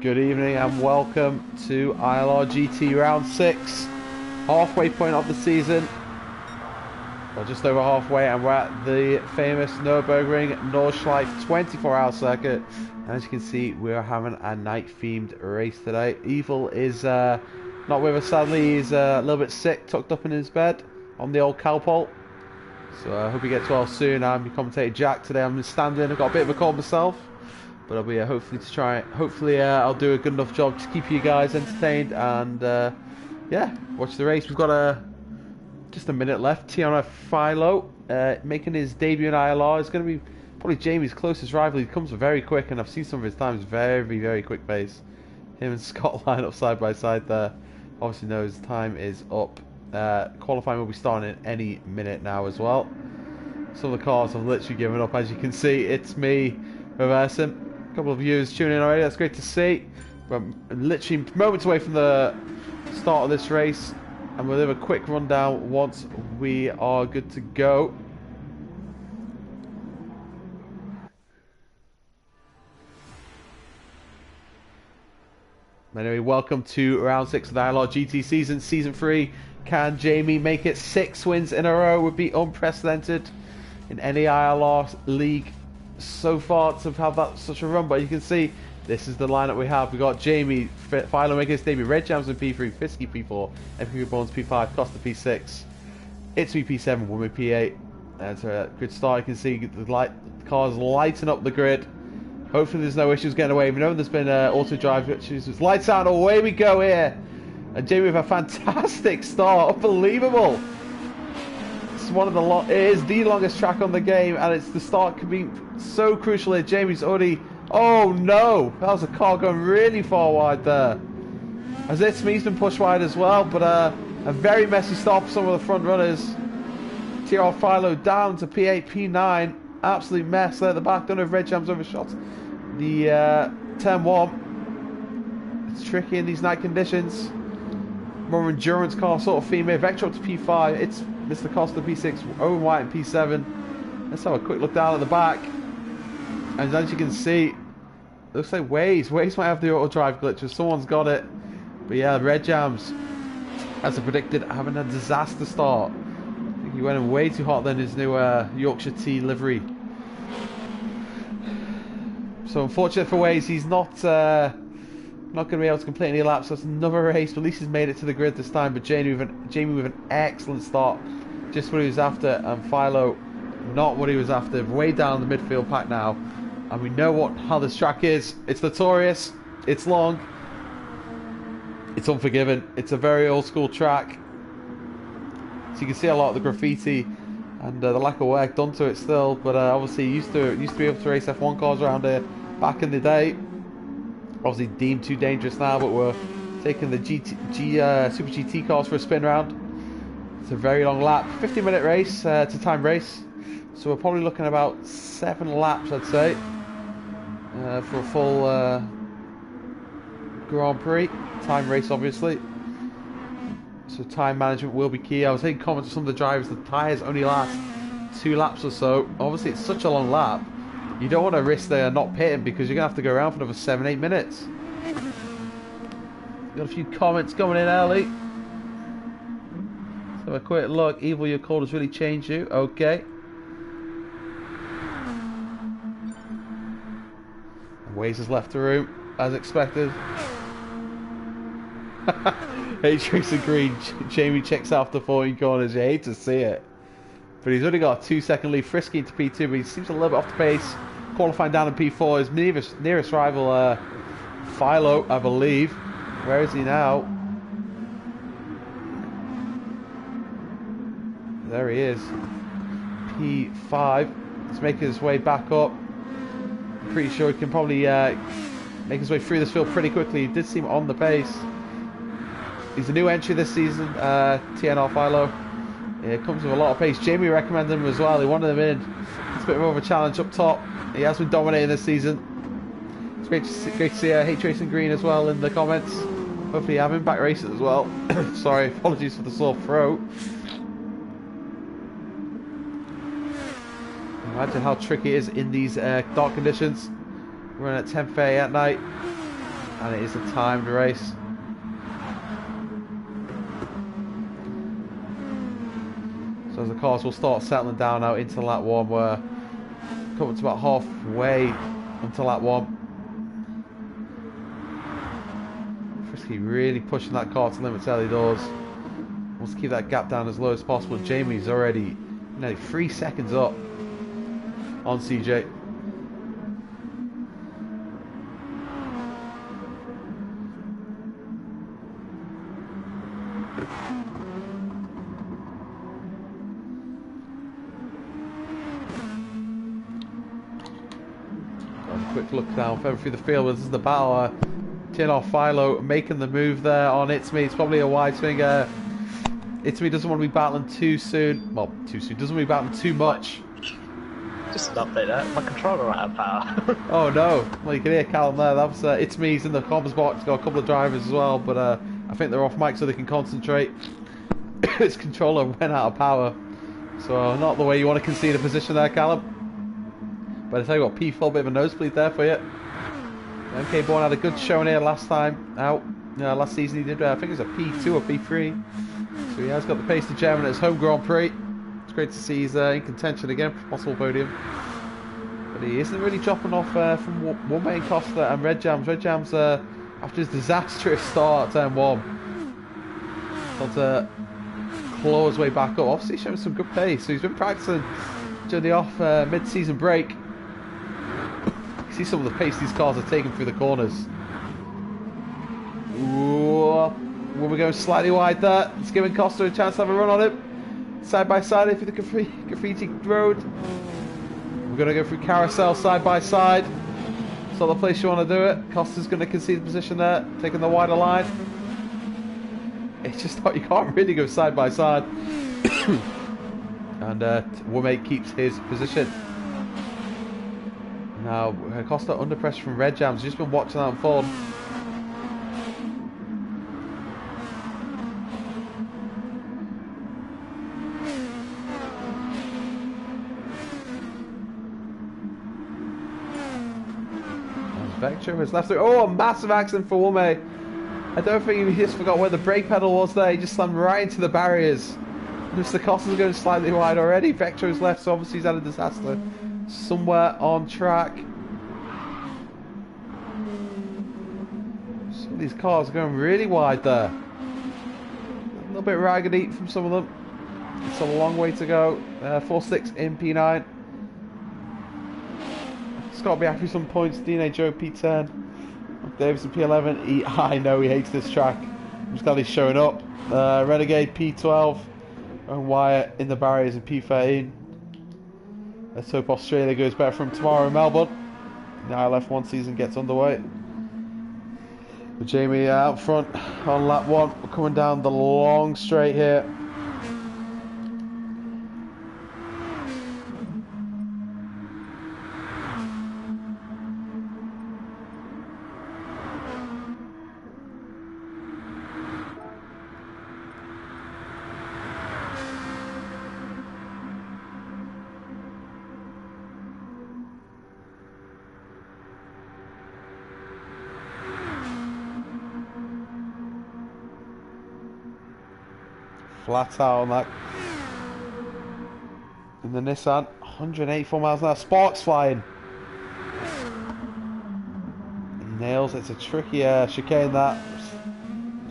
Good evening and welcome to ILRGT round 6, halfway point of the season, or just over halfway, and we're at the famous Nurburgring Nordschliefe 24-hour circuit. And as you can see, we're having a night-themed race today. Evil is not with us sadly. He's a little bit sick, tucked up in his bed on the old cowpole. So I hope he gets well soon. I'm your commentator Jack. Today I'm standing. I've got a bit of a cold myself, but I'll be hopefully I'll do a good enough job to keep you guys entertained and yeah, watch the race. We've got just a minute left. Tiana Philo making his debut in ILR. It's going to be probably Jamie's closest rival. He comes very quick, and I've seen some of his times, very quick pace. Him and Scott line up side by side there. Obviously knows time is up. Qualifying will be starting in any minute now as well. Some of the cars have literally given up. As you can see, it's me reversing. A couple of viewers tuning in already. That's great to see. We're literally moments away from the start of this race, and we'll have a quick rundown once we are good to go. Anyway, welcome to round 6 of the ILRGT season 3. Can Jamie make it 6 wins in a row? Would be unprecedented in any ILR league so far to have such a run. But you can see this is the lineup we have. We got Jamie, Philo making his debut, Red Jams in P3, Fisky P4, FQ Bones P5, Costa P6, Itsui P7, Woman P8. That's a good start. You can see the cars lighting up the grid. Hopefully there's no issues getting away. We know there's been auto drive issues. It's lights out, away we go here. And Jamie with a fantastic start, unbelievable. It's one of it is the longest track on the game, and the start could be so crucial here. Jamie's already, oh no, that was a car going really far wide there. As Itsuy's been pushed wide as well, but a very messy start for some of the front runners. TR Philo down to P8, P9, absolute mess there at the back. Don't know if Red Jam's overshot the turn 1. It's tricky in these night conditions. More endurance car sort of theme here. Vector up to P5. It's Mr. Costa P6, Owen White in P7. Let's have a quick look down at the back. And as you can see, looks like Waze might have the auto drive glitch. Someone's got it. But yeah, Red Jams, as I predicted, having a disaster start. I think he went in way too hot than his new Yorkshire Tea livery. So unfortunate for Waze, he's not going to be able to complete any laps. That's another race, but at least he's made it to the grid this time. But Jamie with an excellent start, just what he was after, and Philo not what he was after. Way down the midfield pack now, and we know how this track is. It's notorious, it's long, it's unforgiving. It's a very old school track, so you can see a lot of the graffiti and the lack of work done to it still. But obviously used to be able to race F1 cars around here back in the day. Obviously deemed too dangerous now, but we're taking the Super GT cars for a spin round. It's a very long lap, 50-minute race, it's a time race, so we're probably looking at about 7 laps, I'd say, for a full Grand Prix time race, obviously. So time management will be key. I was taking comments from some of the drivers. The tyres only last 2 laps or so. Obviously, it's such a long lap. You don't want to risk not pitting, because you're going to have to go around for another 7-8 minutes. Got a few comments coming in early. Let's have a quick look. Evil, your call has really changed you. Okay. Waze has left the room, as expected. Hey, Tracer Green. Jamie checks out the 14 corners. You hate to see it. But he's only got a 2-second lead. Frisky into P2, but he seems a little bit off the pace. Qualifying down in P4. His nearest rival, Philo, I believe. Where is he now? There he is. P5. He's making his way back up. I'm pretty sure he can probably make his way through this field pretty quickly. He did seem on the pace. He's a new entry this season, TNR Philo. Yeah, comes with a lot of pace. Jamie recommended him as well. He wanted him in. It's a bit more of a challenge up top. He has been dominating this season. It's great to see H-Racing Green as well in the comments. Hopefully you have him back racing as well. Sorry, apologies for the sore throat. Imagine how tricky it is in these dark conditions. We're in at 10:30 at night. And it is a timed race. So as the cars will start settling down out into lap 1, we're coming to about halfway onto lap 1. Frisky really pushing that car to limits early doors. Wants to keep that gap down as low as possible. Jamie's already nearly 3 seconds up on CJ. Quick look down further through the field. This is the battle. Tin off Philo making the move there on Itsme. It's probably a wide swing. Itsme doesn't want to be battling too soon. Well, too soon. Doesn't want to be battling too much. Just an update there. My controller ran out of power. Oh no. Well, you can hear Callum there. That was Itsme's in the comms box. Got a couple of drivers as well, but I think they're off mic so they can concentrate. His controller went out of power. So not the way you want to concede a position there, Callum. But I tell you what, P4, a bit of a nosebleed there for you. MK Bourne had a good showing here last time out. Last season he did, I think it was a P2 or P3. So he has got the pace to German at his home Grand Prix. It's great to see he's in contention again for possible podium. But he isn't really dropping off from one main Costa and Red Jams. Red Jams, after his disastrous start at turn 1, got to claw his way back up. Obviously showing some good pace. So he's been practicing during the off mid-season break. See some of the pace these cars are taking through the corners. Ooh, when we're going slightly wide there, it's giving Costa a chance to have a run on it. Side by side through the graffiti road. We're going to go through carousel side by side. It's not the place you want to do it. Costa's going to concede the position there, taking the wider line. It's just not, you can't really go side by side. And Womack keeps his position. Now, Costa under pressure from Red Jams. Just been watching that unfold. Vector has left through. Oh, a massive accident for Womack. I don't think he just forgot where the brake pedal was there. He just slammed right into the barriers. Mr. Costa's going slightly wide already. Vector has left, so obviously he's had a disaster somewhere on track. Some of these cars are going really wide there. A little bit raggedy from some of them. It's a long way to go. 4-6 in P9. Scott be happy with some points. DNA Joe P10. Davison P11. I know he hates this track. I'm just glad he's showing up. Renegade P12. And Wyatt in the barriers in P13. Let's hope Australia goes better from tomorrow in Melbourne. The ILR F1 season gets underway. But Jamie out front on lap 1. We're coming down the long straight here. Flat out on that. In the Nissan, 184 miles an hour. Sparks flying. He nails it. It's a tricky chicane that.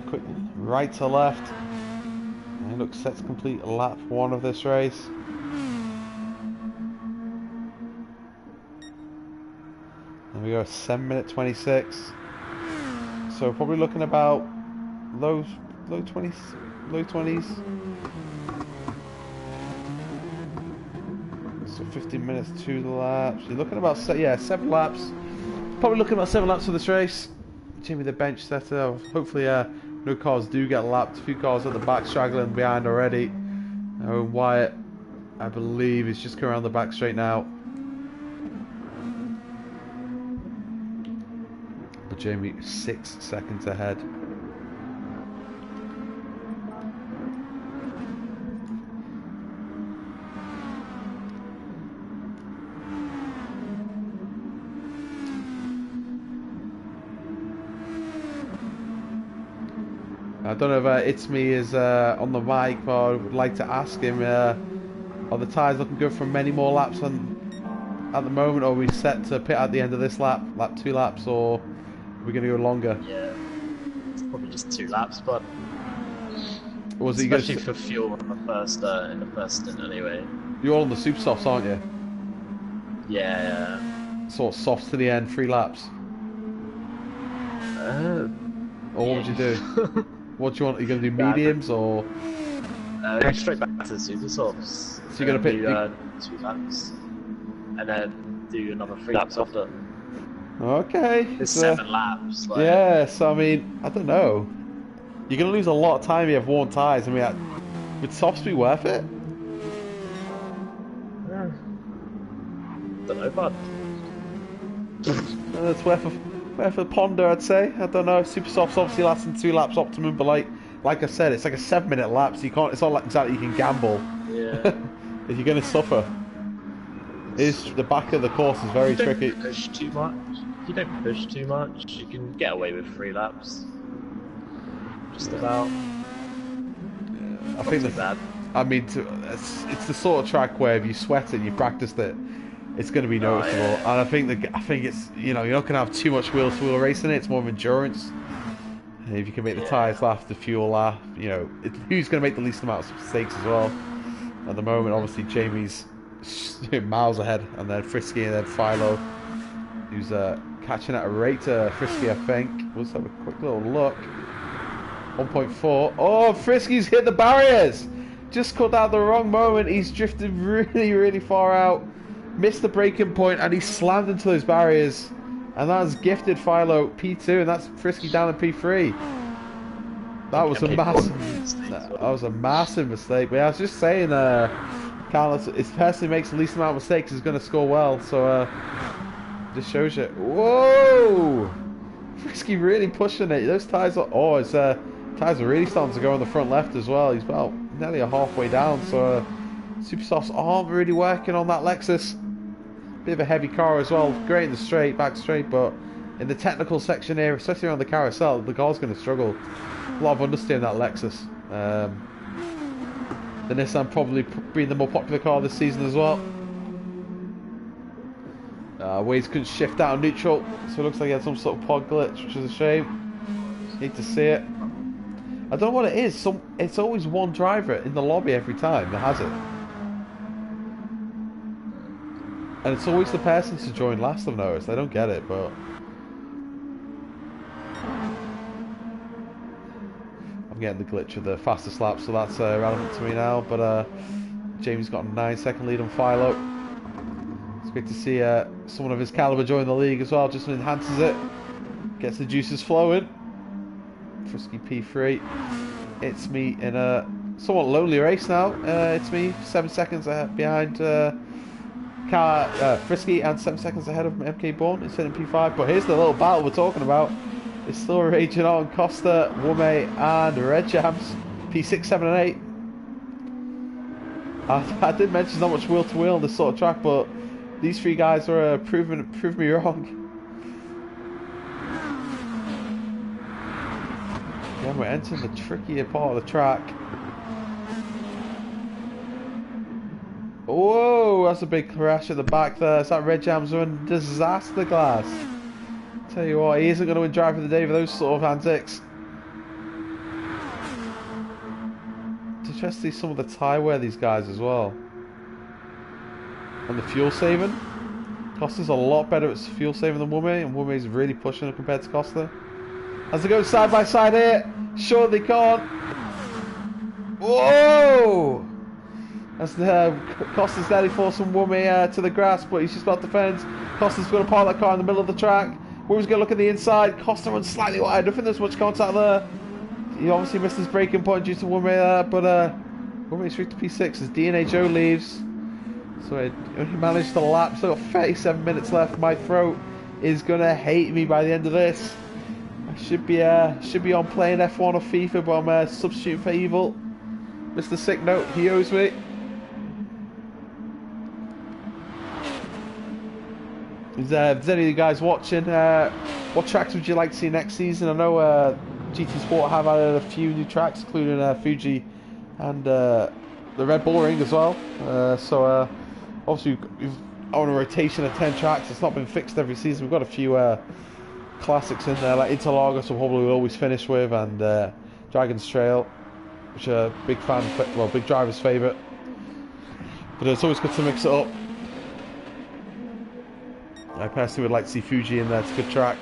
Quick right to left. And it looks set to complete lap 1 of this race. There we go, 7 minute 26. So probably looking about low 20s. Low 20s. So 15 minutes, 2 laps. You're looking about 7 laps. Probably looking about 7 laps for this race. Jimmy the bench setter. Hopefully no cars do get lapped. A few cars at the back straggling behind already. Wyatt, I believe, is just coming around the back straight now. But Jamie 6 seconds ahead. I don't know if It's Me is on the mic, but I would like to ask him, are the tyres looking good for many more laps at the moment, or are we set to pit at the end of this lap 2 laps, or are we going to go longer? Yeah, it's probably just 2 laps, but Or was it especially for fuel in the first stint anyway. You're all on the super softs, aren't you? Yeah. Sort of softs to the end, 3 laps. Or what would you do? What do you want? Are you going to do mediums or? Go straight back to the super softs. So you're going to pick 2 laps, and then do another 3 laps after. Okay. It's 7 laps. Like... Yeah. So I mean, I don't know. You're going to lose a lot of time if you have worn tyres. I mean, would softs be worth it? Don't know, bud. It's worth a ponder, I'd say. I don't know. Super softs obviously lasting 2 laps optimum, but like I said, it's like a 7-minute lap, so you can't. It's not like exactly you can gamble. Yeah. If you're going to suffer, the back of the course is very tricky. If you don't push too much, you can get away with 3 laps. Just about. I think that's bad. I mean, it's the sort of track where if you sweat it, you practiced it, it's going to be noticeable. And I think it's, you know, you're not going to have too much wheel-to-wheel racing. It's more of endurance. And if you can make the tyres laugh, the fuel laugh, you know, who's going to make the least amount of mistakes as well. At the moment, obviously, Jamie's miles ahead, and then Frisky, and then Philo, who's catching at a rate to Frisky, I think. Let's have a quick little look. 1.4. Oh, Frisky's hit the barriers! Just cut out the wrong moment. He's drifted really, really far out. Missed the braking point, and he slammed into those barriers. And that's gifted Philo P2, and that's Frisky down in P3. That was a massive mistake. But yeah, I was just saying, Carlos, if personally makes the least amount of mistakes, he's going to score well. So, just shows you. Whoa! Frisky really pushing it. Those tyres are. Oh, his tyres are really starting to go on the front left as well. He's about nearly halfway down. So, super softs aren't really working on that Lexus. Bit of a heavy car as well. Great in the straight, back straight, but in the technical section here, especially around the carousel, the car's going to struggle. A lot of understeer in that Lexus. The Nissan probably being the more popular car this season as well. Waze couldn't shift out of neutral, so it looks like he had some sort of pod glitch, which is a shame. Need to see it. I don't know what it is. It's always one driver in the lobby every time that has it. And it's always the person to join last, I've noticed. I don't get it, but... I'm getting the glitch of the fastest lap, so that's relevant to me now. But Jamie's got a 9-second lead on Philo. It's great to see someone of his caliber join the league as well. Just enhances it. Gets the juices flowing. Frisky P3. It's Me in a somewhat lonely race now. It's Me 7 seconds behind... Frisky and 7 seconds ahead of MK Bourne. It's in P5, but here's the little battle we're talking about. It's still raging on. Costa, Wume, and Red Jams. P6, 7, and 8. I did mention not much wheel to wheel on this sort of track, but these 3 guys are proving me wrong. Yeah, we're entering the trickier part of the track. Whoa, that's a big crash at the back there. Is that Red Jams in disaster glass? Tell you what, he isn't going to win driver of the day for those sort of antics. To just see some of the tyre wear these guys as well. And the fuel saving. Costa's a lot better at fuel saving than Wume, and Wume's really pushing it compared to Costa. As they go side by side here, sure they can't. Whoa! As Costa's nearly forcing Wume to the grass, but he's just about to fence. Costa's going to park that car in the middle of the track. Wume's going to look at the inside. Costa runs slightly wide. I don't think there's much contact there. He obviously missed his braking point due to Wume there, but Wume's through to P6 as DNA Joe leaves. So he managed to lap. Still got 37 minutes left. My throat is going to hate me by the end of this. I should be on playing F1 or FIFA, but I'm substituting for Evil. Mr. Sick Note, he owes me. If there's any of you guys watching, what tracks would you like to see next season? I know GT Sport have added a few new tracks, including Fuji and the Red Bull Ring as well. So obviously we've on a rotation of 10 tracks. It's not been fixed every season. We've got a few classics in there, like Interlagos will probably always finish with, and Dragon's Trail, which are big big driver's favourite. But it's always good to mix it up. I personally would like to see Fuji in there. It's a good track.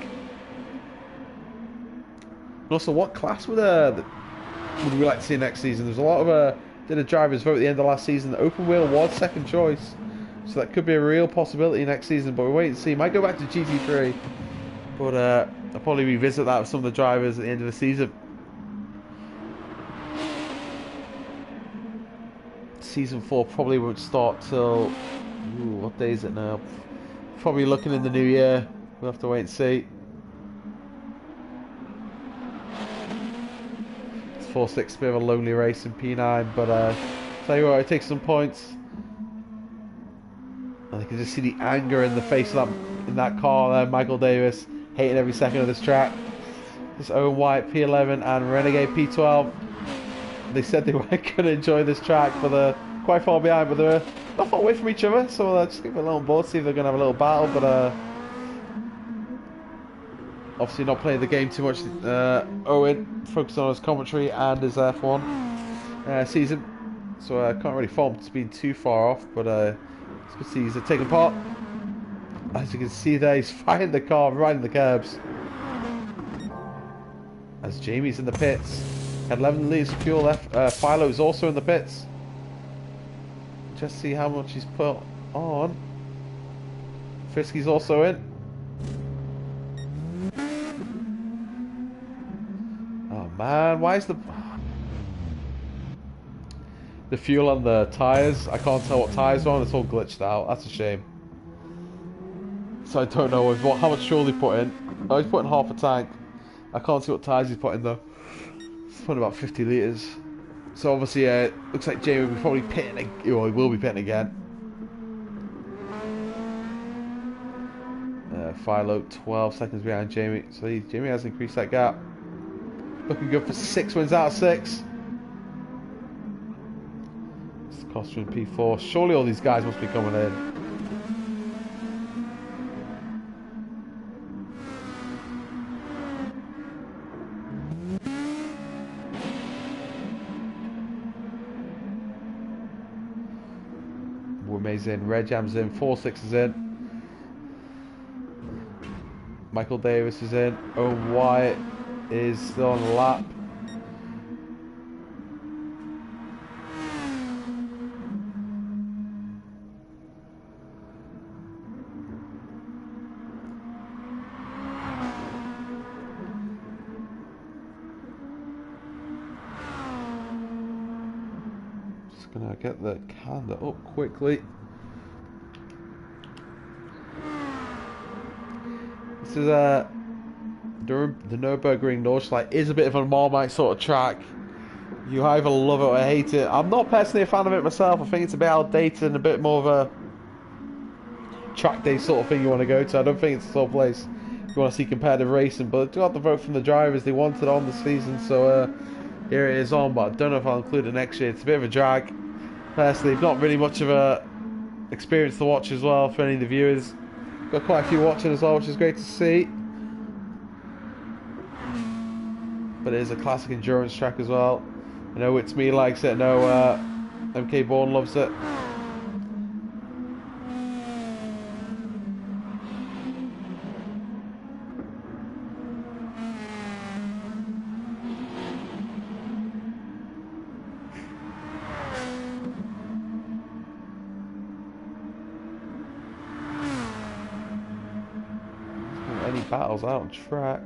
And also, what class would we like to see next season? There's a lot of did a drivers vote at the end of last season. The open wheel was second choice, so that could be a real possibility next season. But we'll wait and see. Might go back to GT3, but I'll probably revisit that with some of the drivers at the end of the season. Season 4 probably won't start till what day is it now? Probably looking in the new year. We'll have to wait and see. It's 4-6, a bit of a lonely race in P9, but tell you what, it takes some points. And you can just see the anger in the face of that car there. Michael Davis hating every second of this track. This Owen White P11 and Renegade P12. They said they weren't going to enjoy this track, but they're quite far behind, but they're not far away from each other, so just give it a little board, see if they're going to have a little battle, but obviously not playing the game too much. Owen focused on his commentary and his F1 season, so I can't really fault him to be too far off, but it's good to see he's taking part. As you can see there, he's fighting the car, riding the curbs. As Jamie's in the pits. Had 11 litres of fuel left. Philo's also in the pits. Just see how much he's put on. Frisky's also in. Oh man, why is the fuel on the tyres? I can't tell what tyres are on. It's all glitched out. That's a shame. So I don't know how much fuel he put in. Oh, he's putting half a tank. I can't see what tyres he's put in though. It's put about 50 litres. So obviously it looks like Jamie will be probably pitting, or he will be pitting again. Philo 12 seconds behind Jamie. So Jamie has increased that gap. Looking good for 6 wins out of 6. It's Costa in P4. Surely all these guys must be coming in. Wome's in, Red Jam's in, 4-6 is in. Michael Davis is in. Owen Wyatt is still on the lap. Just gonna get the calendar up quickly. This is the Nurburgring Nordschliefe is a bit of a Marmite sort of track. You either love it or hate it. I'm not personally a fan of it myself. I think it's a bit outdated and a bit more of a track day sort of thing you want to go to. I don't think it's the sort of place if you want to see competitive racing. But I got the vote from the drivers. They wanted it on the season, so here it is on. But I don't know if I'll include it next year. It's a bit of a drag. Personally, not really much of a experience to watch as well for any of the viewers. Got quite a few watching as well, which is great to see. But it is a classic endurance track as well. I know It's Me likes it. I know MK Bourne loves it. Any battles out on track.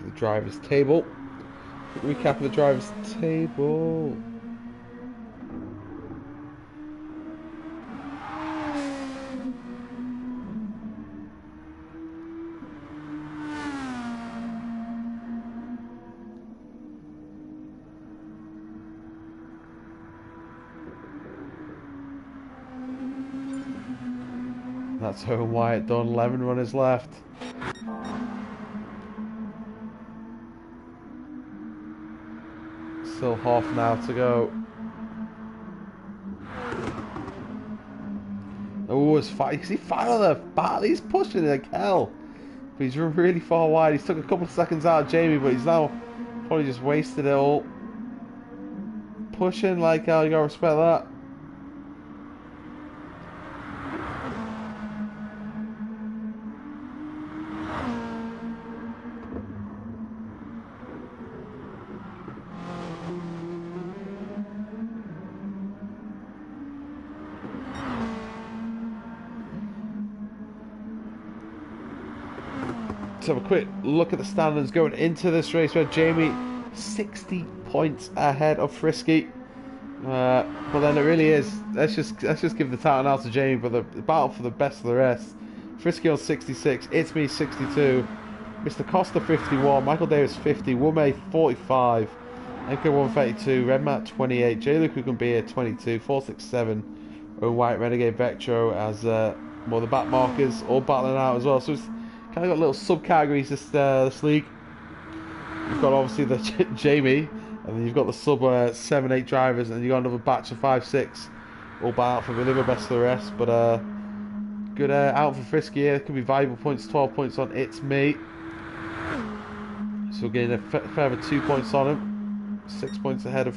The driver's table. Quick recap of the driver's table. That's Owen Wyatt done. 11 runners left. Still half an hour to go. Oh, it's fine. Is he fine on the battle? He's pushing like hell. But he's really far wide. He's took a couple of seconds out of Jamie, but he's now probably just wasted it all. Pushing like hell, you gotta respect that. Let's have a quick look at the standings going into this race where Jamie 60 points ahead of Frisky. But then it really is, let's just give the title now to Jamie, but the battle for the best of the rest. Frisky on 66, It's Me 62, Mr. Costa 51, Michael Davis 50, Woomay 45, MK1 32, Red Matt 28, J Luke who can be here 22, 467, Owen White Renegade Vectro as more of the back markers all battling out as well. So it's kind of got little subcategories this league. You've got obviously the Jamie, and then you've got the sub 7-8 drivers, and you've got another batch of 5-6 all battle for the liver best of the rest. But good out for Frisky here. Could be valuable points. 12 points on It's Me. So we're getting a further 2 points on him. 6 points ahead of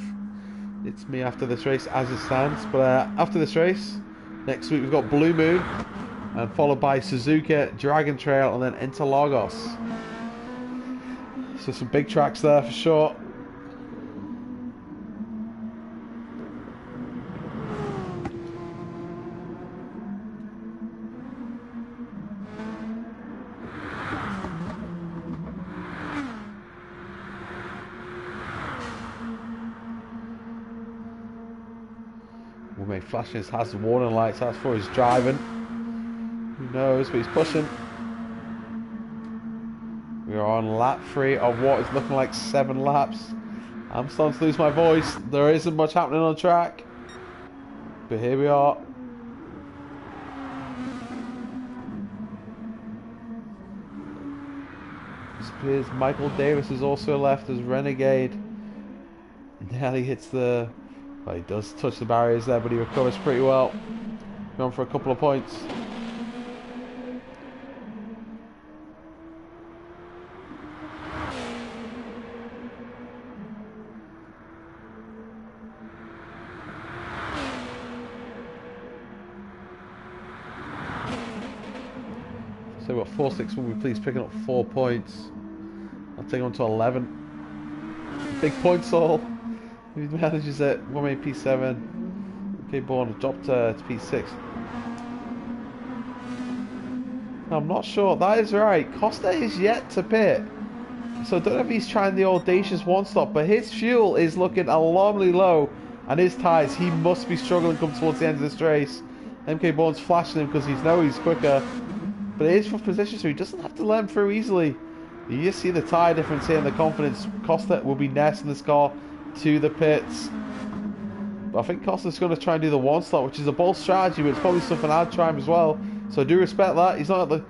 It's Me after this race as it stands. But after this race, next week we've got Blue Moon, and followed by Suzuka, Dragon Trail, and then Interlagos. So some big tracks there for sure. We'll make flashing his hazard warning lights. That's for his driving. Who knows, but he's pushing. We are on lap 3 of what is looking like 7 laps. I'm starting to lose my voice. There isn't much happening on track, but here we are. It appears Michael Davis is also left as Renegade. Now he hits the... Well, he does touch the barriers there, but he recovers pretty well. Going for a couple of points. So we've got 4-6 will be please picking up 4 points. I'll take on to 11. Big points all. He manages it. 1 P7. Okay, Bourne dropped to P6. I'm not sure. That is right. Costa is yet to pit. So I don't know if he's trying the audacious one-stop, but his fuel is looking alarmingly low, and his tyres, he must be struggling come towards the end of this race. MK Bourne's flashing him because he knows he's quicker. But it is for position, so he doesn't have to let him through easily. You just see the tyre difference here and the confidence. Costa will be next in this car to the pits. But I think Costa's going to try and do the one-stop, which is a bold strategy, but it's probably something I'd try him as well. So I do respect that. He's not the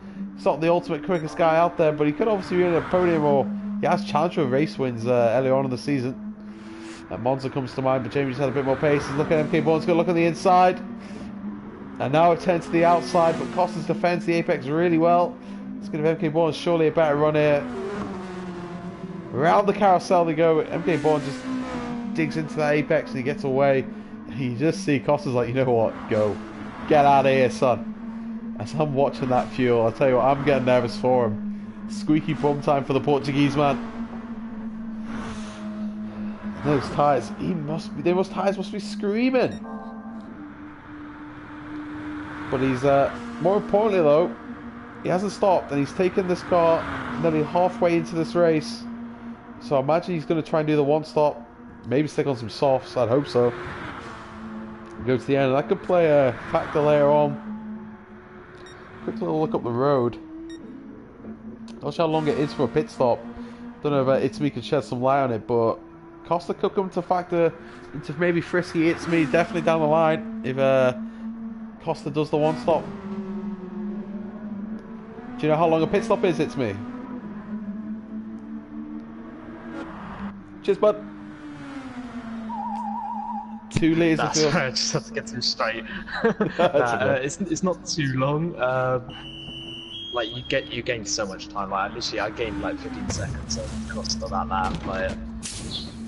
ultimate quickest guy out there, but he could obviously be in a podium, or he has challenged for race wins earlier on in the season. Monza comes to mind, but Jamie's had a bit more pace. He's looking at MK Bourne's going to look on the inside. And now it turns to the outside, but Costa's defends the apex really well. It's going to give MK Bourne surely a better run here. Around the carousel they go. MK Bourne just digs into that apex and he gets away. You just see Costa's like, you know what, go. Get out of here, son. As I'm watching that fuel, I'll tell you what, I'm getting nervous for him. Squeaky bum time for the Portuguese man. Those tyres, those tyres must be screaming. But he's, more importantly though, he hasn't stopped and he's taken this car nearly halfway into this race. So I imagine he's going to try and do the one-stop. Maybe stick on some softs, I'd hope so. Go to the end, and that could play a factor later on. Quick little look up the road. Not sure how long it is for a pit stop. Don't know if It's Me can shed some light on it, but Costa could come to factor into maybe Frisky It's Me definitely down the line if Costa does the one-stop. Do you know how long a pit stop is? It's me. Cheers, bud. 2 litres of fuel. Sorry, I just have to get through straight. Okay. It's not too long. Like you gain so much time. Like I gained like 15 seconds on the cost of that lap. Like,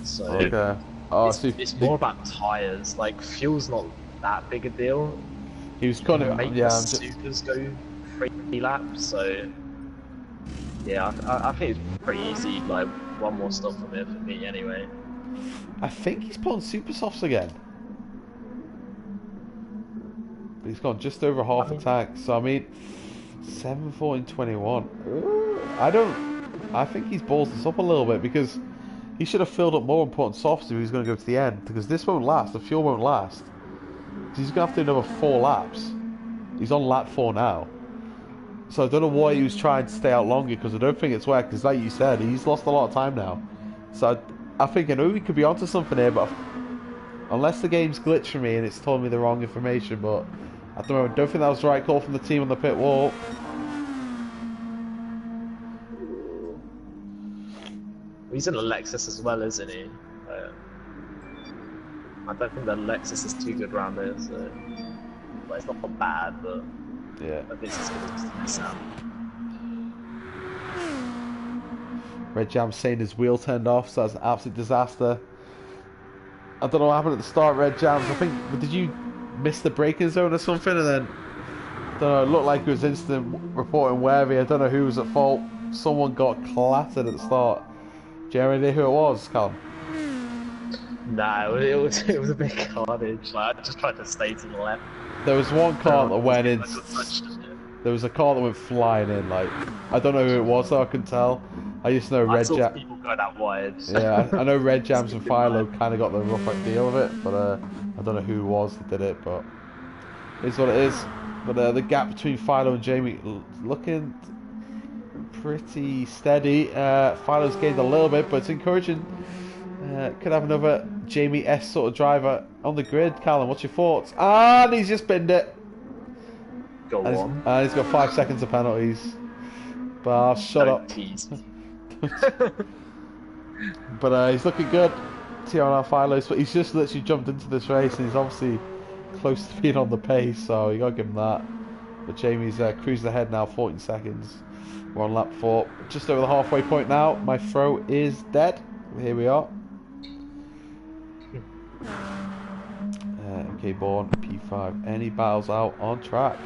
so Okay. Oh, it's more about tires. Like fuel's not that big a deal. He was kind of Make the supers go 3 laps. So yeah, I think it's pretty easy. Like one more stop from here for me anyway. I think he's put on super softs again. But he's gone just over half a tank. So I mean, 7:14:21. I think he's ballsed this up a little bit because he should have filled up more and put on softs if he was going to go to the end. Because this won't last. The fuel won't last. He's going to have to do another 4 laps. He's on lap 4 now. So I don't know why he was trying to stay out longer because I don't think it's worked. Because like you said, he's lost a lot of time now. So I think I know we could be onto something here, but unless the game's glitched for me and it's told me the wrong information, but I don't think that was the right call from the team on the pit wall. He's in a Lexus as well, isn't he? I don't think the Lexus is too good around here, so well, it's not bad, but yeah, this is going to miss out. Red Jam saying his wheel turned off, so that's an absolute disaster. I don't know what happened at the start, Red Jams. I think, did you miss the braking zone or something? And then, I don't know, it looked like it was instant reporting wary. I don't know who was at fault. Someone got clattered at the start. Do you have any idea who it was, Callum? No, it was a big carnage. Like, I just tried to stay to the left. There was one car that went in. There was a car that went flying in. Like, I don't know who it was, though. I couldn't tell. I just know Red Jam. People going out wide. Yeah, I know Red Jams and Philo kind of got the rough deal of it, but I don't know who it was that did it. But it's what it is. But the gap between Philo and Jamie looking pretty steady. Philo's gained a little bit, but it's encouraging. Could have another Jamie S sort of driver on the grid. Callum, what's your thoughts? And he's just binned it. Go on. And he's got 5 seconds of penalties. But shut up. But he's looking good. TRR Philos, but he's just literally jumped into this race and he's obviously close to being on the pace, so you gotta give him that. But Jamie's cruising ahead now, 14 seconds. We're on lap 4, just over the halfway point now. My throw is dead. Here we are. MK Born, P5. Any battles out on track?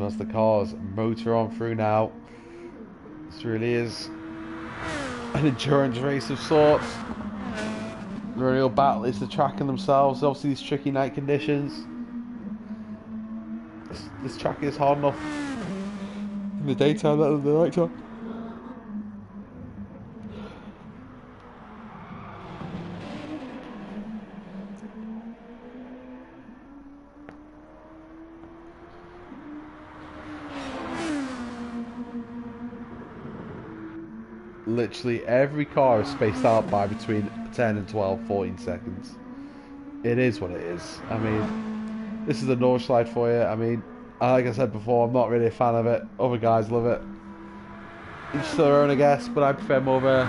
As the cars motor on through now, this really is an endurance race of sorts. The real battle is the track and themselves. Obviously, these tricky night conditions. This track is hard enough in the daytime, not in the night time. Literally every car is spaced out by between 10 and 12, 14 seconds. It is what it is. I mean, this is the Nordschliefe for you. I mean, like I said before, I'm not really a fan of it. Other guys love it. Each to their own, I guess, but I prefer more of a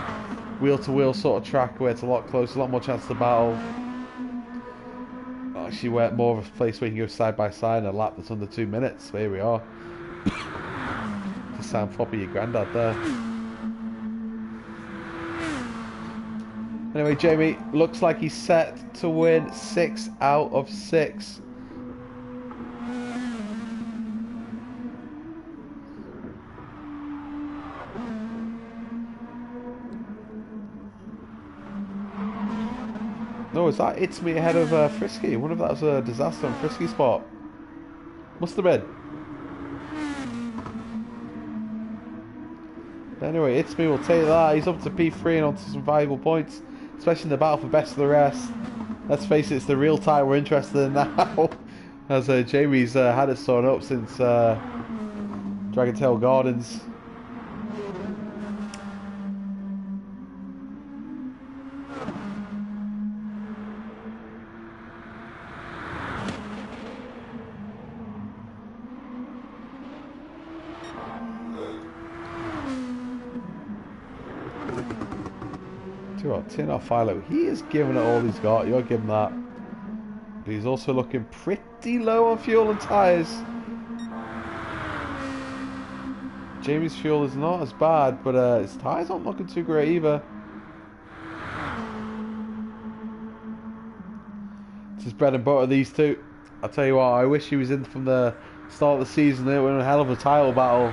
wheel-to-wheel sort of track where it's a lot closer, a lot more chance to battle. Actually, we're more of a place where you can go side by side in a lap that's under 2 minutes. Here we are. To sound proper your granddad there. Anyway, Jamie looks like he's set to win 6 out of 6. No, is that It's Me ahead of Frisky? I wonder if that was a disaster on Frisky's spot. Must have been. Anyway, It's Me will take that. He's up to P3 and onto some valuable points, especially in the battle for best of the rest. Let's face it, it's the real tie we're interested in now. As Jamie's had it sewn up since Dragon Tail Gardens. Philo, he is giving it all he's got. You'll give him that. But he's also looking pretty low on fuel and tyres. Jamie's fuel is not as bad, but his tyres aren't looking too great either. It's his bread and butter, these two. I'll tell you what, I wish he was in from the start of the season. They were in a hell of a title battle.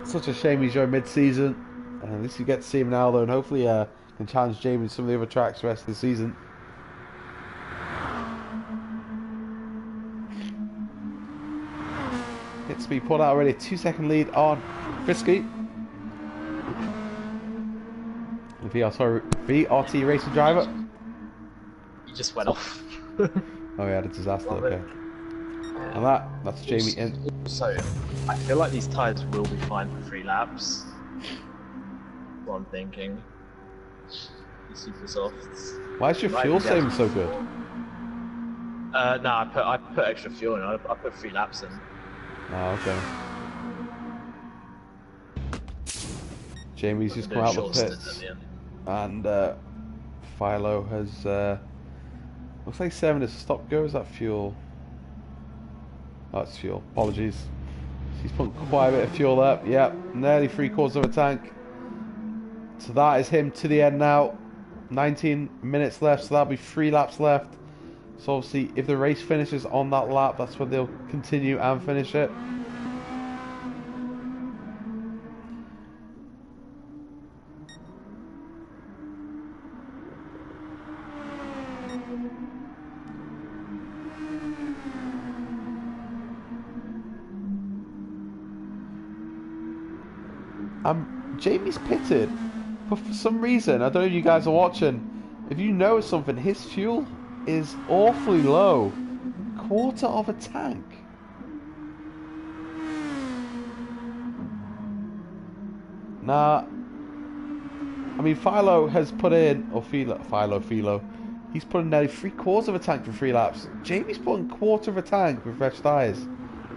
Such a shame he's joined mid-season. At least you get to see him now, though, and hopefully can challenge Jamie in some of the other tracks the rest of the season. It's me put out already, 2-second lead on Frisky. VRT racing driver. You just went off. Oh, yeah, had a disaster. Okay. And that's Jamie in. So, I feel like these tyres will be fine for 3 laps. What I'm thinking. Super softs. Why is your fuel saving so good? No, I put extra fuel in. I put 3 laps in. Oh, okay. Jamie's just come out of the pits, and Philo has looks like 7 is stop go. Is that fuel? Oh, it's fuel. Apologies. He's putting quite a bit of fuel up. Yep, nearly 3/4 of a tank. So that is him to the end now. 19 minutes left, so that'll be 3 laps left. So obviously, if the race finishes on that lap, that's when they'll continue and finish it. Jamie's pitted, but for some reason, I don't know if you guys are watching, if you know something, his fuel is awfully low. 1/4 of a tank. Nah, I mean Philo has put in, or Philo, he's put in nearly 3/4 of a tank for 3 laps. Jamie's putting 1/4 of a tank with fresh tyres.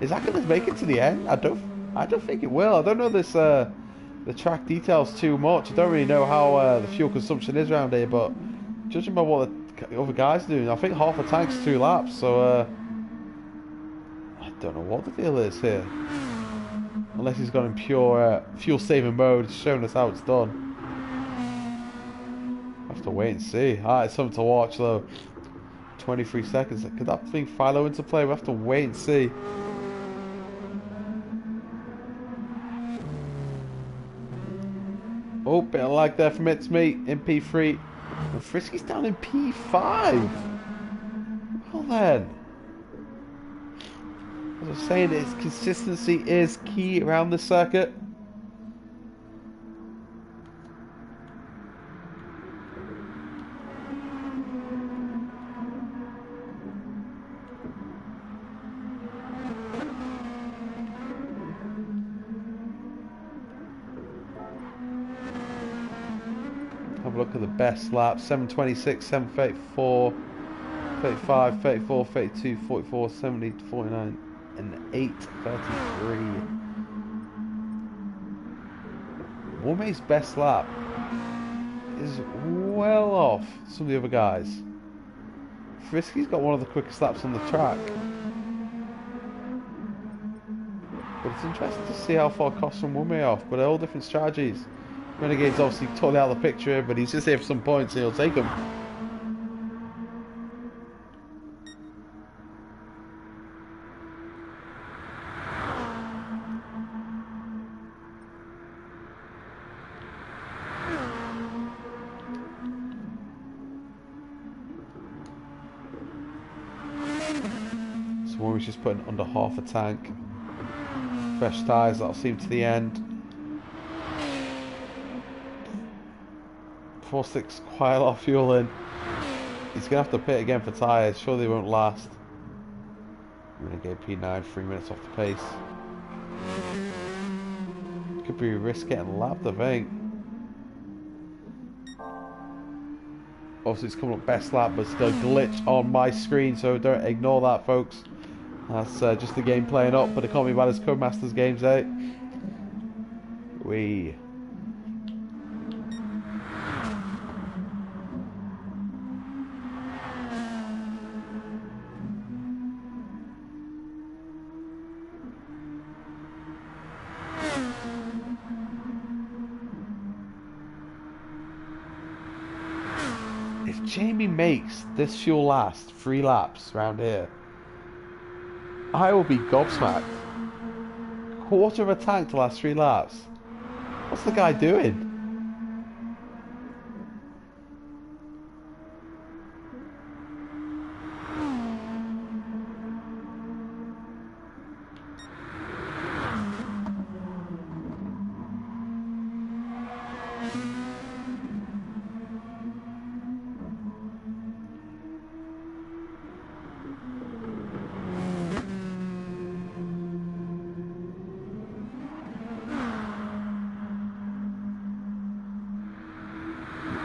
Is that going to make it to the end? I don't think it will. I don't know this the track details too much. I don't really know how the fuel consumption is around here, but judging by what the other guys are doing, I think half a tank's 2 laps, so I don't know what the deal is here. Unless he's gone in pure fuel saving mode, it's showing us how it's done. I have to wait and see. It's something to watch though. 23 seconds. Could that thing Philo into play? We have to wait and see. Oh, bit of lag there from It's Me in P3. And Frisky's down in P5. Well then. As I was saying, consistency is key around the circuit. Have a look at the best laps. 7:26, 7:34, 35, 34, 32, 44, 70, 49, and 8:33. Wome's best lap is well off some of the other guys. Frisky's got one of the quickest laps on the track. But it's interesting to see how far Costa and Wome are off, but they're all different strategies. Renegade's obviously totally out of the picture, but he's just here for some points and he'll take them. So Warwick's just putting under half a tank. Fresh tyres, that'll see him to the end. 4.6 quite a lot of fuel in. He's going to have to pit again for tyres. Surely they won't last. Renegade P9, 3 minutes off the pace. Could be a risk getting lapped, I think. Obviously it's coming up best lap, but still glitch on my screen, so don't ignore that, folks. That's just the game playing up, but it can't be bad as Codemasters games, eh? If Jamie makes this fuel last 3 laps around here, I will be gobsmacked. Quarter of a tank to last 3 laps. What's the guy doing?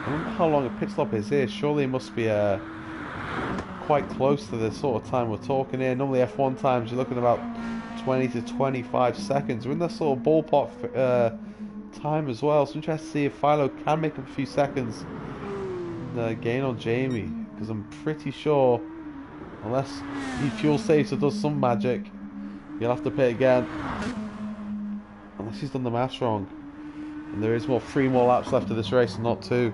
I wonder how long a pit stop is here. Surely it must be quite close to the sort of time we're talking here. Normally F1 times you're looking about 20 to 25 seconds. We're in that sort of ballpark time as well. So interested to see if Philo can make up a few seconds and gain on Jamie. Because I'm pretty sure, unless he fuel saves or does some magic, you'll have to pit again. Unless he's done the maths wrong. And there is 3 more laps left of this race and not 2.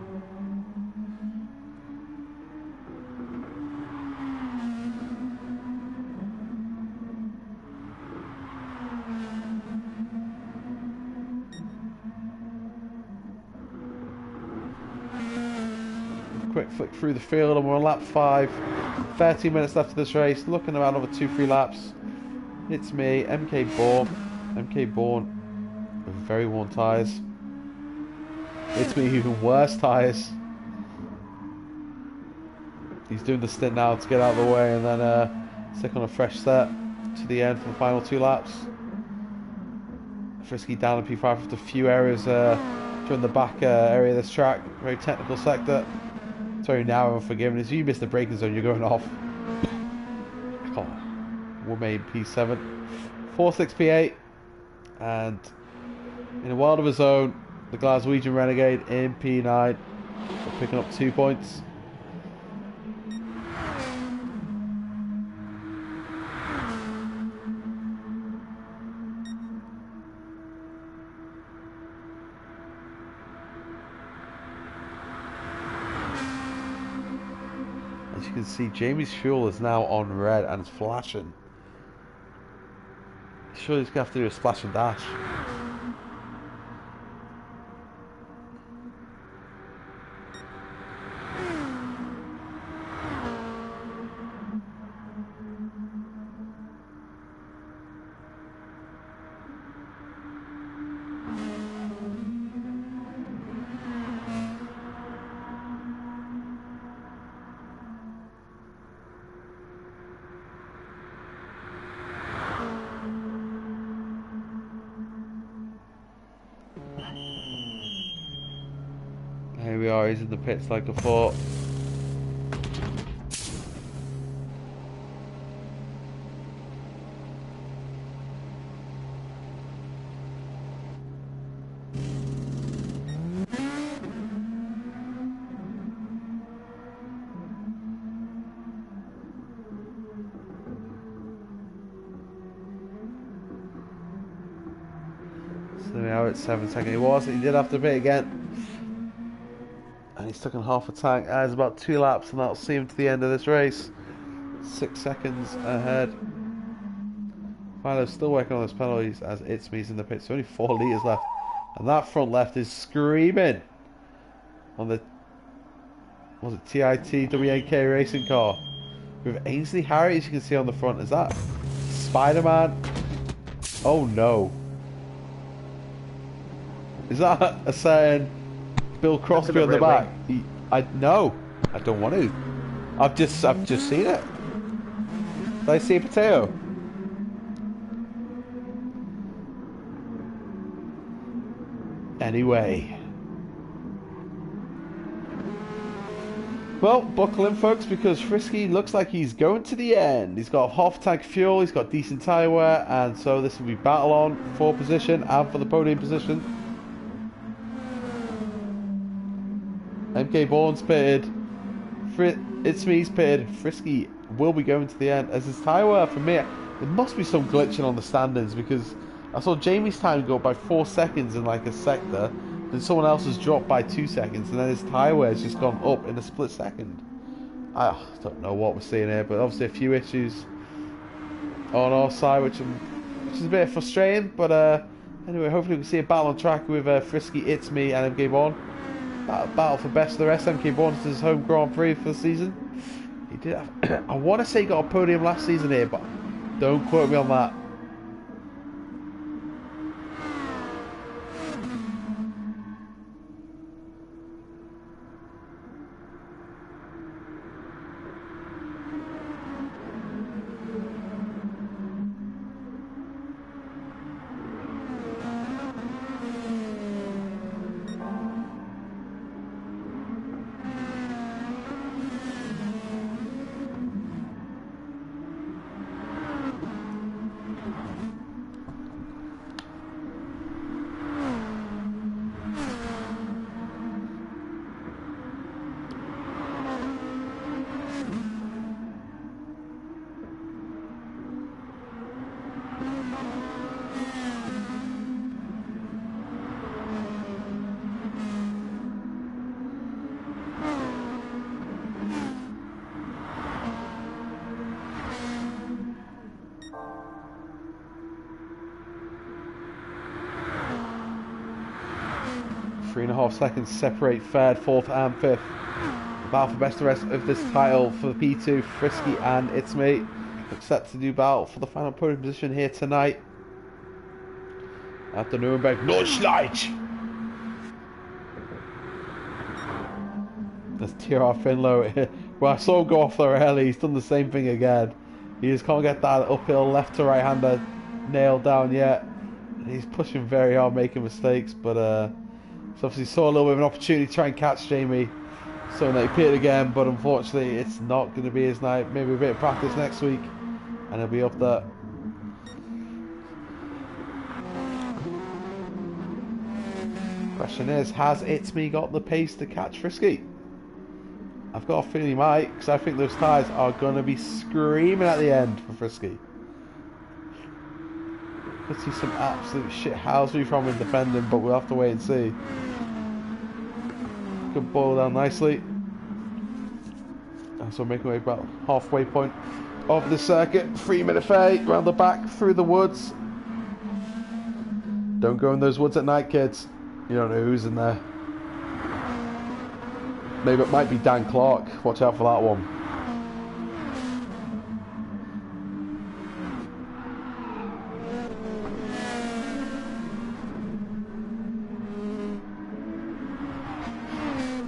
Quick flick through the field and we're on lap 5. 13 minutes left of this race. Looking about another 2-3 laps. It's me, MK Bourne. MK Bourne with very worn tyres. It's me, even worse tyres. He's doing the stint now to get out of the way and then stick on a fresh set to the end for the final 2 laps. Frisky down in P5 after a few areas during the back area of this track. Very technical sector. It's very narrow and forgiving. If you miss the braking zone, you're going off. Oh, we're made P7. 4.6 P8. And in a world of his own, the Glaswegian Renegade in P9. We're picking up 2 points. As you can see, Jamie's fuel is now on red and it's flashing. Surely he's going to have to do a splash and dash. Here we are, he's in the pits like I thought. So there we are at 7 seconds. He did have to pit again. And he's taken half a tank. There's about 2 laps, and that'll see him to the end of this race. 6 seconds ahead. Filo's still working on his penalties as It's Me's in the pit. So only 4 litres left. And that front left is screaming on the, was it TIT WNK racing car with Ainsley Harry, as you can see on the front. Is that Spider-Man? Oh no. Is that a certain Bill Crosby on the back? I don't want to. I've just seen it. Did I see a potato? Anyway. Well, buckle in, folks, because Frisky looks like he's going to the end. He's got half a tank of fuel, he's got decent tyre wear, and so this will be battle on for position and for the podium position. MK Bourne's pitted. It's Me's pitted. Frisky will be going to the end as his tyre wear for me. There must be some glitching on the standings because I saw Jamie's time go up by 4 seconds in like a sector, then someone else has dropped by 2 seconds, and then his tyre wear has just gone up in a split second. I don't know what we're seeing here, but obviously a few issues on our side, which is a bit frustrating. But anyway, hopefully we can see a battle on track with Frisky, It's Me, and MK Bourne. Battle for best of the rest. MK Bourne's his home Grand Prix for the season. He did have, I want to say he got a podium last season here, but don't quote me on that. Three and a half seconds separate third, fourth and fifth. Battle for best of the rest of this title for the P2, Frisky and It's Me. Look set to do battle for the final podium position here tonight at the Nurburgring Nordschliefe. There's TR Finlow. Well, I saw him go off there early. He's done the same thing again. He just can't get that uphill left to right hander nailed down yet. He's pushing very hard, making mistakes, but so obviously saw a little bit of an opportunity to try and catch Jamie, so they pitted again, but unfortunately it's not going to be his night. Maybe a bit of practice next week and he'll be up there. Question is, has It's Me got the pace to catch Frisky? I've got a feeling he might, because I think those tyres are going to be screaming at the end for Frisky. Could see some absolute shit housery from him defending, but we'll have to wait and see. Could boil down nicely. So making our way about halfway point of the circuit. 3-minute fade round the back through the woods. Don't go in those woods at night, kids. You don't know who's in there. Maybe it might be Dan Clark. Watch out for that one.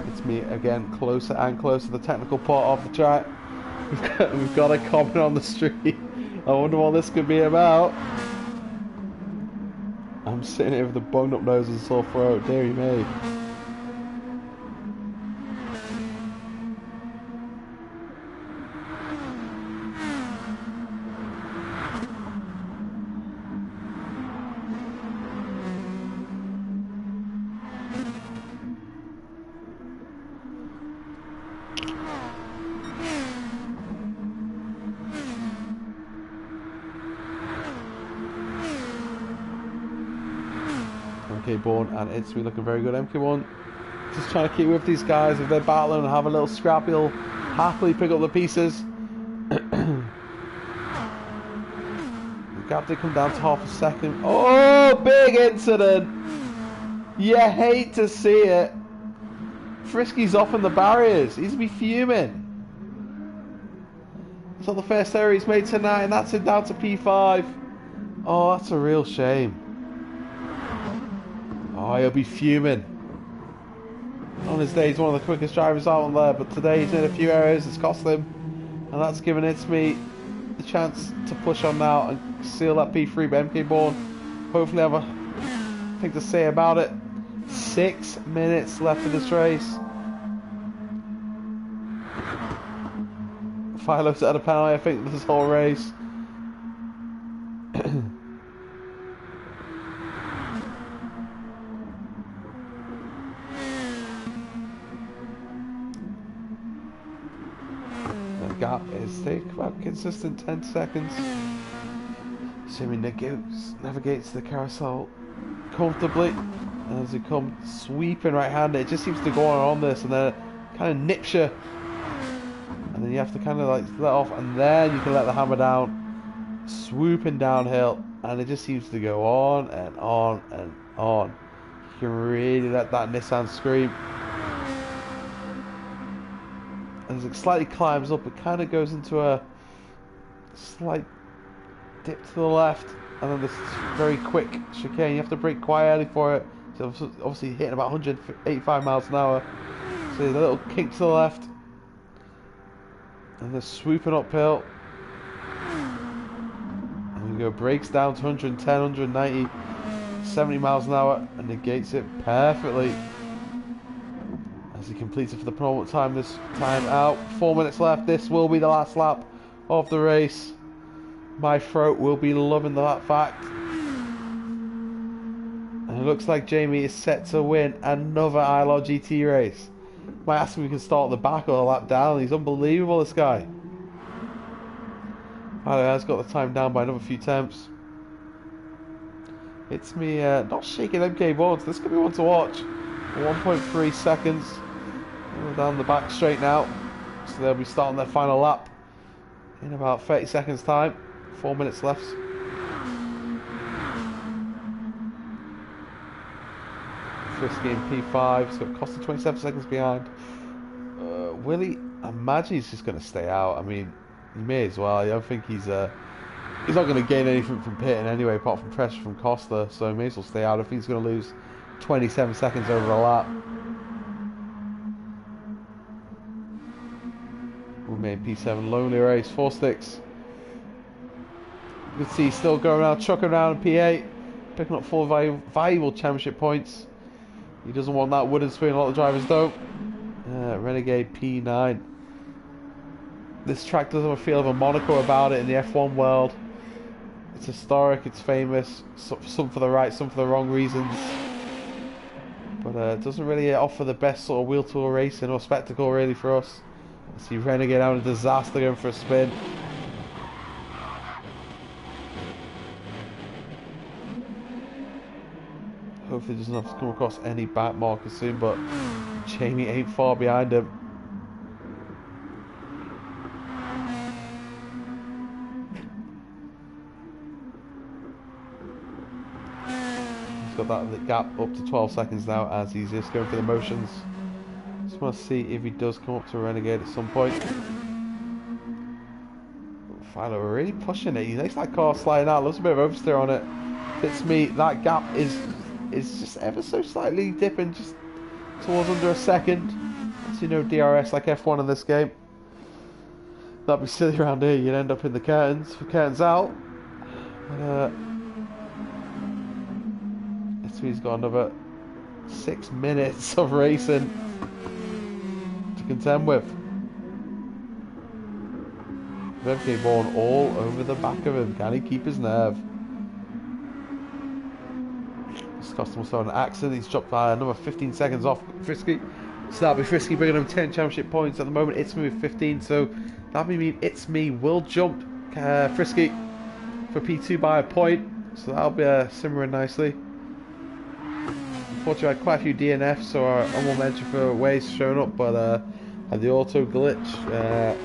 It's me again, closer and closer to the technical part of the track. We've got a comment on the street. I wonder what this could be about. I'm sitting here with a bunged up nose and sore throat. Deary me. MK1 and It's Me looking very good. MK1 just trying to keep with these guys. If they're battling and have a little scrap, he'll happily pick up the pieces. The gap did come down to half a second. Oh, big incident! You hate to see it. Frisky's off in the barriers. He's be fuming. It's not the first error he's made tonight, and that's it down to P5. Oh, that's a real shame. Oh, he'll be fuming. On his day, he's one of the quickest drivers out on there, but today he's made a few errors. It's cost him, and that's given It's Me the chance to push on now and seal that P3. But MK Bourne hopefully have a thing to say about it. 6 minutes left in this race. Philo's at a penalty, I think, this whole race. The gap is thick, about consistent 10 seconds. Simi navigates the carousel comfortably. And as he comes sweeping right-handed, it just seems to go on this, and then kind of nips you. And then you have to kind of like let off, and then you can let the hammer down, swooping downhill, and it just seems to go on and on and on. You can really let that Nissan scream. As it slightly climbs up, it kind of goes into a slight dip to the left, and then this very quick chicane. You have to brake quite early for it. So obviously hitting about 185 miles an hour. So a little kink to the left. And they're swooping uphill. And we go, brakes down to 110, 190, 70 miles an hour, and negates it perfectly. As he completes it for the penultimate time this time out. 4 minutes left. This will be the last lap of the race. My throat will be loving that fact. And it looks like Jamie is set to win another ILRGT race. Might ask him if we can start at the back or a lap down. He's unbelievable, this guy. Tyler has got the time down by another few temps. It's me not shaking MK boards. This could be one to watch. 1.3 seconds. We're down the back straight now. So they'll be starting their final lap in about 30 seconds time. 4 minutes left. Frisky in P5, he's got Costa 27 seconds behind. Will he? I imagine he's just going to stay out. I mean, he may as well. I don't think he's not going to gain anything from pitting anyway, apart from pressure from Costa, so he may as well stay out. I think he's going to lose 27 seconds over a lap. We made P7, lonely race, 4 sticks. You can see he's still going around, chucking around in P8, picking up 4 valuable championship points. He doesn't want that wooden spoon, a lot of drivers don't. Renegade P9. This track does have a feel of a Monaco about it in the F1 world. It's historic, it's famous, some for the right, some for the wrong reasons. But it doesn't really offer the best sort of wheel tour racing or spectacle really for us. I see Renegade out a disaster going for a spin. Hopefully he doesn't have to come across any back markers soon, but Jamie ain't far behind him. He's got that gap up to 12 seconds now as he's just going for the motions. Just want to see if he does come up to Renegade at some point. Philo really pushing it. He makes that car sliding out. Loves a bit of oversteer on it. It's me. That gap is just ever so slightly dipping just towards under a second. As you know, DRS like F1 in this game. That'd be silly around here. You'd end up in the curtains for curtains out. But, he's got another 6 minutes of racing to contend with. MK Bourne all over the back of him. Can he keep his nerve? This cost him an accident. He's dropped by another 15 seconds off Frisky. So that'll be Frisky bringing him 10 championship points at the moment. It's me with 15. So that'll mean It's Me will jump Frisky for P2 by a point. So that'll be simmering nicely. Unfortunately, I had quite a few DNFs, so I won't mention for ways showing up, but had the auto glitch.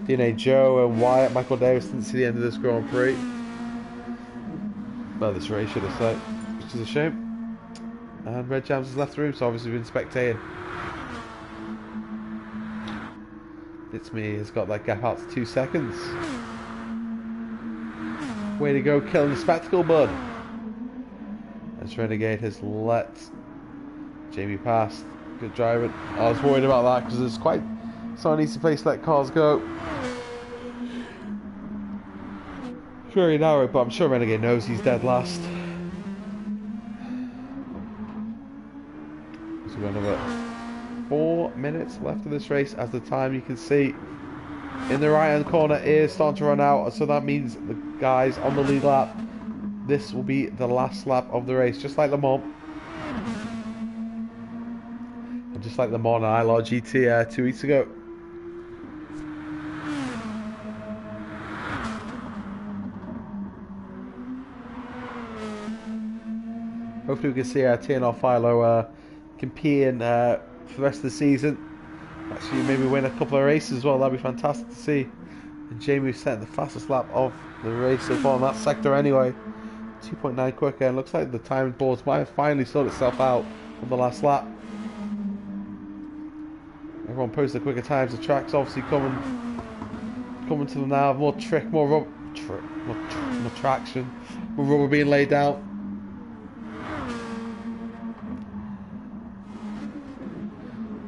DNA Joe and Wyatt, Michael Davis didn't see the end of this Grand Prix. Well, this race, should I say, which is a shame. And Red Jams has left the room, so obviously been spectating. It's me, has got that gap out to 2 seconds. Way to go, killing the spectacle, bud. As Renegade has let Jamie pass. Good driving. I was worried about that because it's quite so an easy place to let cars go. Very narrow, but I'm sure Renegade knows he's dead last. So we've got another 4 minutes left of this race. As the time you can see in the right hand corner is starting to run out, so that means the guys on the lead lap, this will be the last lap of the race, just like Le Mans. And just like Le Mans and ILRGT 2 weeks ago. Hopefully we can see TNR Philo competing for the rest of the season. Actually, maybe win a couple of races as well. That'd be fantastic to see. And Jamie setting the fastest lap of the race so far in that sector anyway. 2.9 quicker, and looks like the timing boards might have finally sorted itself out on the last lap. Everyone posted quicker times. The track's obviously coming to them now. More traction, more rubber being laid down.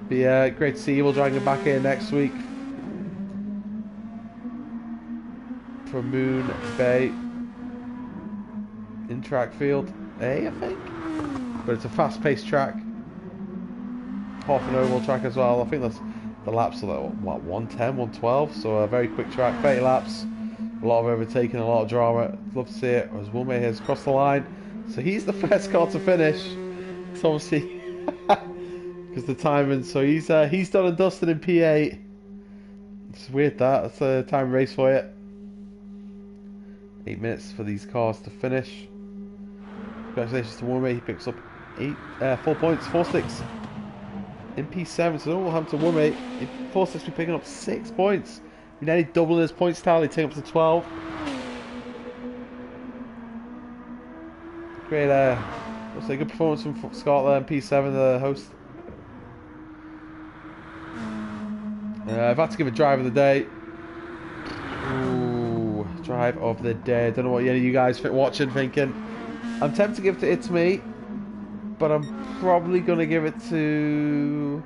Be great to see Evil Dragon back here next week from Moon Bay in track field A, I think. But it's a fast-paced track. Half an oval track as well. I think that's the laps are like, what, 110, 112, so a very quick track, 30 laps, a lot of overtaking, a lot of drama. Love to see it. As Wilmay has crossed the line, so he's the first car to finish. It's obviously because the timing. So he's done and dusted in P8. It's weird that's a time race for you. 8 minutes for these cars to finish. Congratulations to Wilmay. He picks up 4 points, 4-6. In P7, so Wolverhampton Wilmay, 4-6 be picking up 6 points. He's nearly doubling his points tally, taking up to 12. Great, I'll say good performance from Scotland, P7, the host. I've had to give a drive of the day. Ooh, drive of the day. I don't know what any of you guys watching thinking. I'm tempted to give it to It's Me, but I'm probably going to give it to...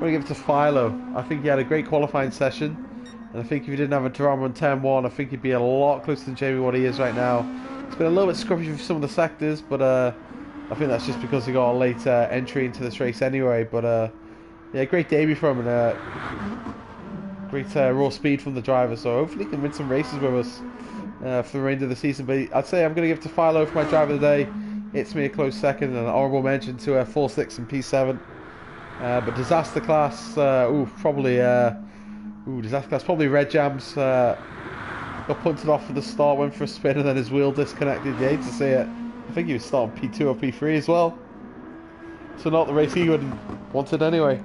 Philo. I think he had a great qualifying session, and I think if he didn't have a drama on 10-1, I think he'd be a lot closer than Jamie what he is right now. It's been a little bit scruffy for some of the sectors, but I think that's just because he got a late entry into this race anyway. But yeah, great debut from him, and great raw speed from the driver, so hopefully he can win some races with us for the remainder of the season. But I'd say I'm going to give it to Philo for my driver of the day. It's me a close second, and an honourable mention to 4-6 and P7. But Disaster Class, probably Disaster Class, probably Red Jams. Got punted off for the start, went for a spin, and then his wheel disconnected. You hate to see it. I think he was starting P2 or P3 as well. So not the race he would have wanted anyway.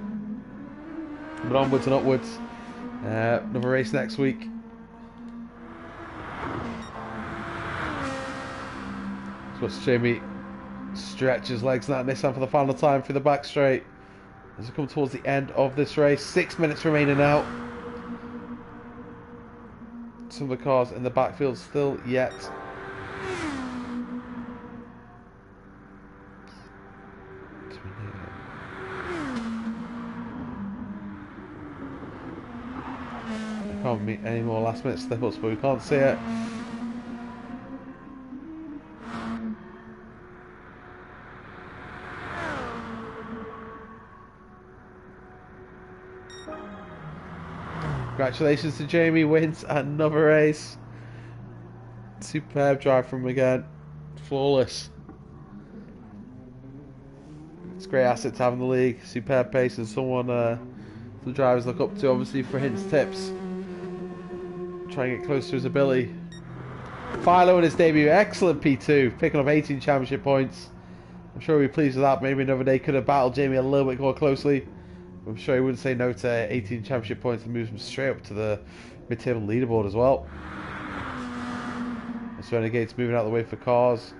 But onwards and upwards. Another race next week. So watch Jamie stretch his legs now this time for the final time through the back straight. As we come towards the end of this race, 6 minutes remaining now. Some of the cars in the backfield still yet. Can't meet any more last minute step ups, but we can't see it. Congratulations to Jamie, wins another race. Superb drive from him again. Flawless. It's a great asset to have in the league. Superb pace and someone the drivers look up to, obviously, for hints, tips. Try and get close to his ability. Philo in his debut, excellent P2, picking up 18 championship points. I'm sure he'll be pleased with that. Maybe another day could have battled Jamie a little bit more closely. I'm sure he wouldn't say no to 18 championship points and moves him straight up to the mid-table leaderboard as well. It's Renegade's moving out of the way for cars.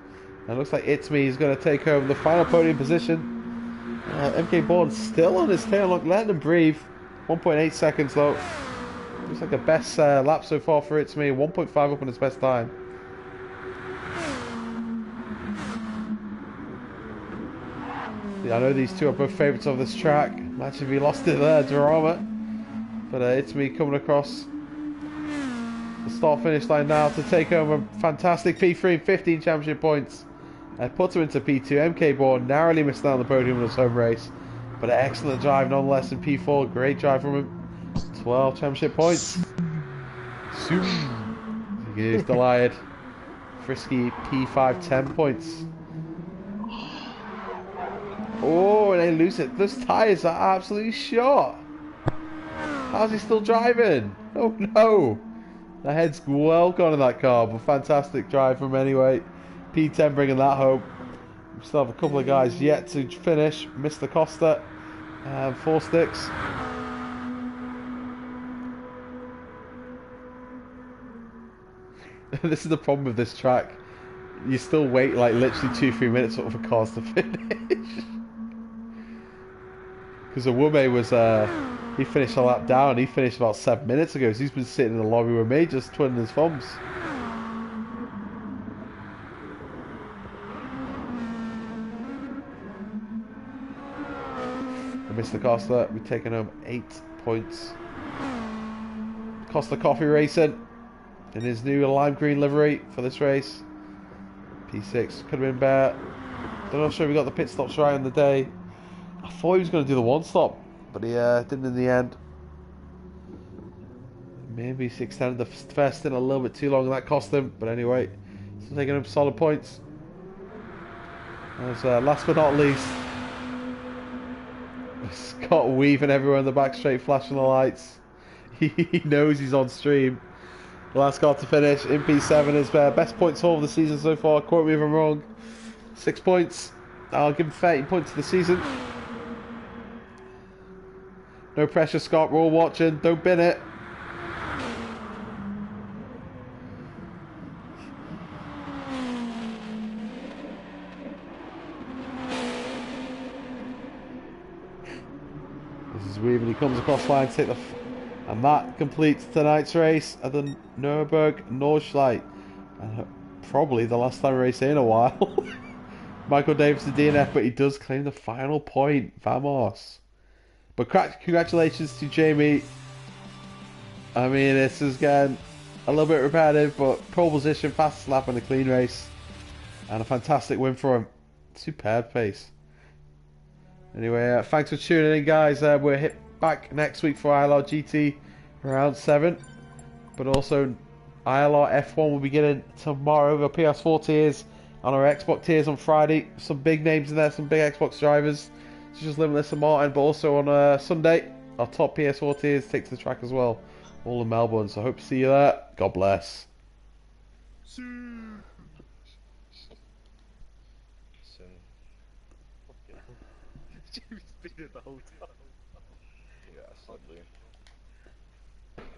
And it looks like It's Me is going to take over the final podium position. MK Bourne still on his tail, look, letting him breathe. 1.8 seconds though. Looks like a best lap so far for It's Me. 1.5 up on his best time. Yeah, I know these two are both favourites of this track. Imagine if he lost it there, drama. But It's Me coming across the start-finish line now to take home a fantastic P3 and 15 championship points. Puts him into P2. MK Bourne narrowly missed out on the podium in his home race. But an excellent drive nonetheless in P4. Great drive from him. 12 championship points. He's delighted. Frisky P5 10 points. Oh, and they lose it. Those tyres are absolutely shot. How's he still driving? Oh no. The head's well gone in that car, but fantastic drive from him anyway. P10 bringing that home. We still have a couple of guys yet to finish. Mr. Costa and 4 sticks. This is the problem with this track. You still wait like literally 2-3 minutes for cars to finish. Because Awume was, he finished a lap down. He finished about 7 minutes ago. So he's been sitting in the lobby with me, just twiddling his thumbs. And Mr. Costa, we've taken home 8 points. Costa Coffee Racing in his new lime green livery for this race. P6 could have been better. Don't know if we got the pit stops right on the day. I thought he was going to do the one stop, but he didn't in the end. Maybe he extended the first stint a little bit too long and that cost him. But anyway, still taking him solid points. As last but not least, Scott weaving everywhere in the back straight, flashing the lights. He knows he's on stream. The last car to finish in P7 is best points haul of the season so far. Quote me if I'm wrong. 6 points. I'll give him 13 points for the season. No pressure, Scott. We're all watching. Don't bin it. This is Weaver. He comes across line to take the... And that completes tonight's race at the Nordschliefe. Probably the last time racing in a while. Michael Davis to DNF, but he does claim the final point. Vamos. But congratulations to Jamie. I mean, this is again a little bit repetitive, but pole position, fastest lap in a clean race. And a fantastic win for him. Superb pace. Anyway, thanks for tuning in, guys. We're back next week for ILRGT round 7. But also, ILR F1 will be getting tomorrow. The PS4 tiers and our Xbox tiers on Friday. Some big names in there, some big Xbox drivers. Such as Limitless and Martin, but also on Sunday, our top PS4 tiers take to the track as well. All in Melbourne, so I hope to see you there. God bless. So, Jimmy's been here the whole time.